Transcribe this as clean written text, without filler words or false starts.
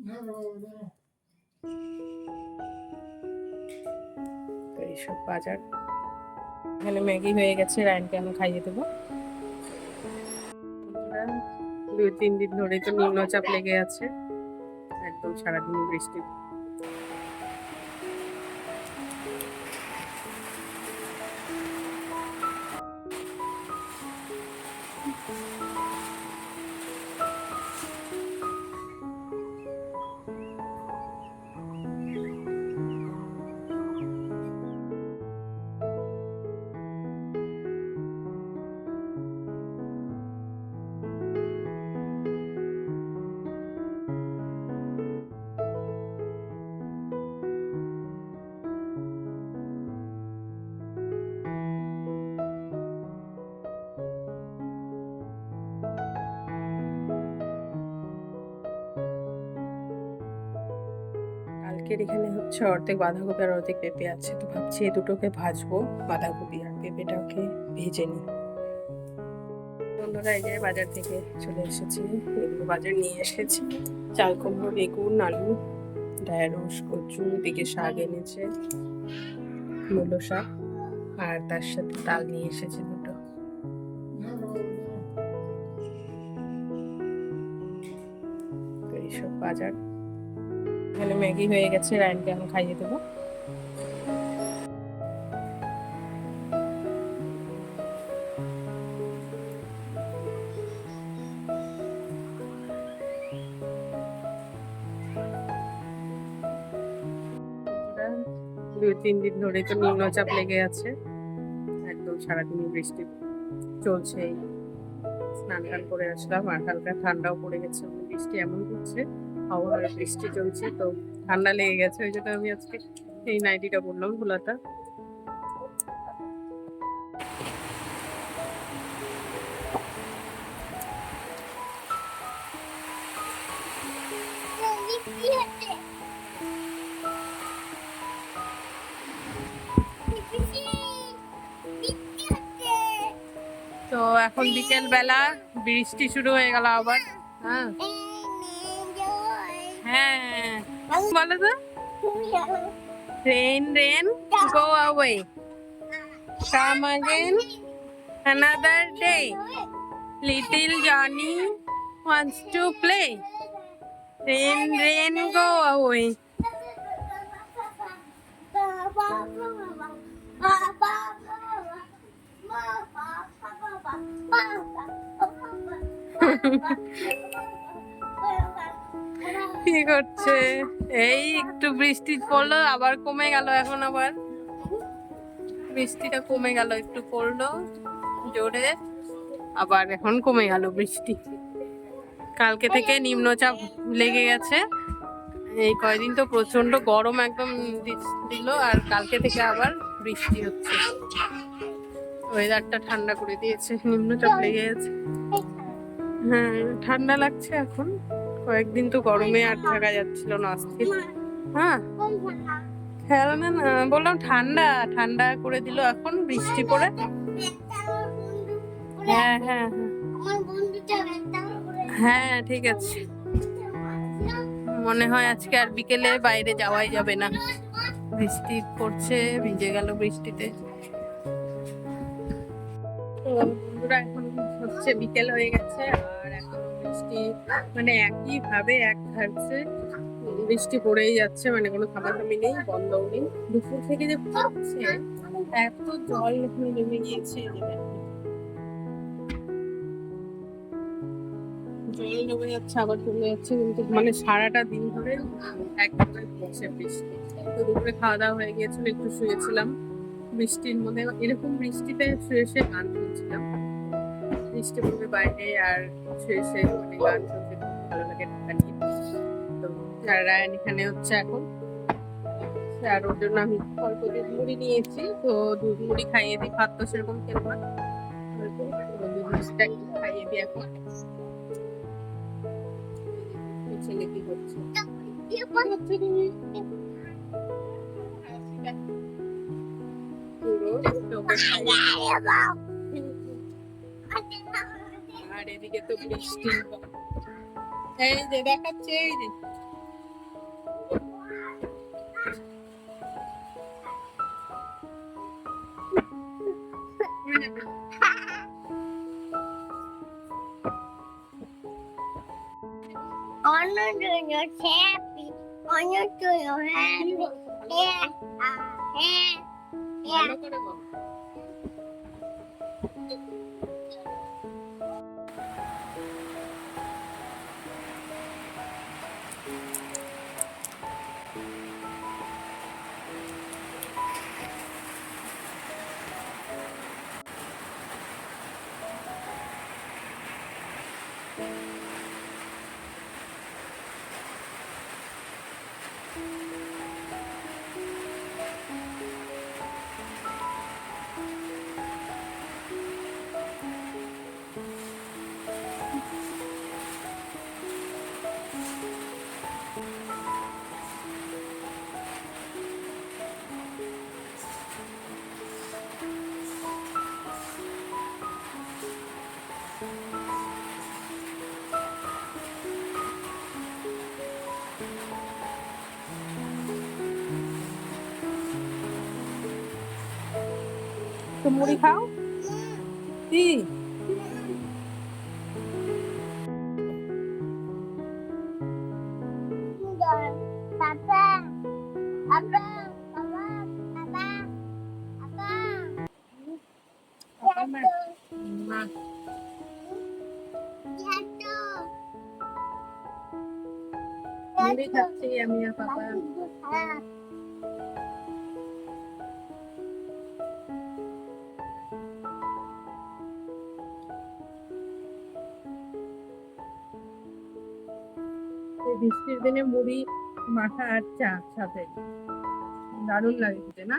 তো এইসব বাজার। এখানে ম্যাগি হয়ে গেছে, রায়নকে আমি খাইয়ে দেবো। 2-3 দিন ধরে তো নিম্নচাপ লেগে আছে, একদম সারাদিন বৃষ্টি। কালকের এখানে হচ্ছে অর্ধেক বাঁধাকপি আর অর্ধেক পেঁপে আছে, তো ভাবছি এই দুটোকে ভাজবো, বাঁধাকপি আর পেঁপেটাকে ভেজে নিই। বন্ধুরা, এই যে বাজার থেকে চলে এসেছি, এগুলো বাজার নিয়ে এসেছি। চাল কুমড়ো, বেগুন, আলু, ঢেঁড়স, কচু, দিকে শাক এনেছে, মূলো শাক, আর তার সাথে ডাল নিয়ে এসেছে দুটো। তো এইসব বাজার। এখানে ম্যাগি হয়ে গেছে, রায়নকে আমি খাইয়ে দেবো। বন্ধুরা, 2-3 দিন ধরে তো নিম্নচাপ লেগে আছে, একদম সারাদিন বৃষ্টি চলছে। স্নান টান করে আসলাম, আর হালকা ঠান্ডাও পড়ে গেছে। বৃষ্টি এমন হচ্ছে, আবহাওয়ার বৃষ্টি চলছে, তো ঠান্ডা লেগে গেছে। ওই জন্য আমি আজকে এই নাইটিটা পরলাম, খোলাটা। তো এখন বিকেল বেলা, বৃষ্টি শুরু হয়ে গেল আবার। হ্যাঁ হ্যাঁ, বলো তো। Rain, rain, go away. Come again another day. Little Johnny wants to play. Rain, rain, go away. কি করছে? এই একটু বৃষ্টি পড়লো, আবার কমে গেল। এখন আবার বৃষ্টিটা কমে গেল, একটু পড়লো জোরে, আবার এখন কমে গেল বৃষ্টি। কালকে থেকে নিম্নচাপ লেগে গেছে, এই কয়দিন তো প্রচন্ড গরম একদম দিল, আর কালকে থেকে আবার বৃষ্টি হচ্ছে। ওয়েদারটা ঠান্ডা করে দিয়েছে, নিম্নচাপ লেগে গেছে। হ্যাঁ, ঠান্ডা লাগছে এখন। কয়েকদিন তো গরমে আর থাকা যাচ্ছিল না, অস্থির। হ্যাঁ, খেলনা না, বললাম ঠান্ডা ঠান্ডা করে দিল এখন বৃষ্টি পড়ে। হ্যাঁ হ্যাঁ হ্যাঁ, ঠিক আছে। মনে হয় আজকে আর বিকেলে বাইরে যাওয়াই যাবে না, বৃষ্টি পড়ছে, ভিজে গেল বৃষ্টিতে। তো বন্ধুরা, এখন হচ্ছে বিকেল হয়ে গেছে, আর এখন বৃষ্টি মানে একই ভাবে এক ধারছে বৃষ্টি পড়েই যাচ্ছে, মানে কোনো থামাথামি নেই, বন্ধও নেই। দুপুর থেকে যে পড়ছে, এত জল এখানে জমে গিয়েছে, জল জমে যাচ্ছে আবার চলে যাচ্ছে, কিন্তু মানে সারাটা দিন ধরে একভাবে পড়ছে বৃষ্টি। তো দুপুরে খাওয়া দাওয়া হয়ে গিয়েছিল, একটু শুয়েছিলাম বৃষ্টির মধ্যে। এরকম বৃষ্টিতে শুয়ে শুয়ে গান শুনছিলাম, বৃষ্টি পড়বে বাইরে আর শুয়ে শুয়ে মানে গান শুনতে খুব ভালো লাগে ঢাকা নিয়ে। তো রায়ান এখানে হচ্ছে এখন, আর ওর জন্য আমি অল্প দুধ মুড়ি নিয়েছি, তো দুধ মুড়ি খাইয়ে দিই। ভাত তো সেরকম খেলবো না, দুধটা খাইয়ে দিই এখন। ছেলে কি করছে? আর এদিকে তো বৃষ্টি, এই যে দেখাচ্ছে, এই যে Honor to your happy. Honor to your happy. Yeah. Yeah. ভালো করে বল। তো মুড়ি খাও কি Papa. Papa. Papa. Papa. Papa. না মুড়ি খাচ্ছি আমি আর পাপা। এই বৃষ্টির দিনে মুড়ি মাখা আর চা সাথে দারুণ লাগে খেতে না?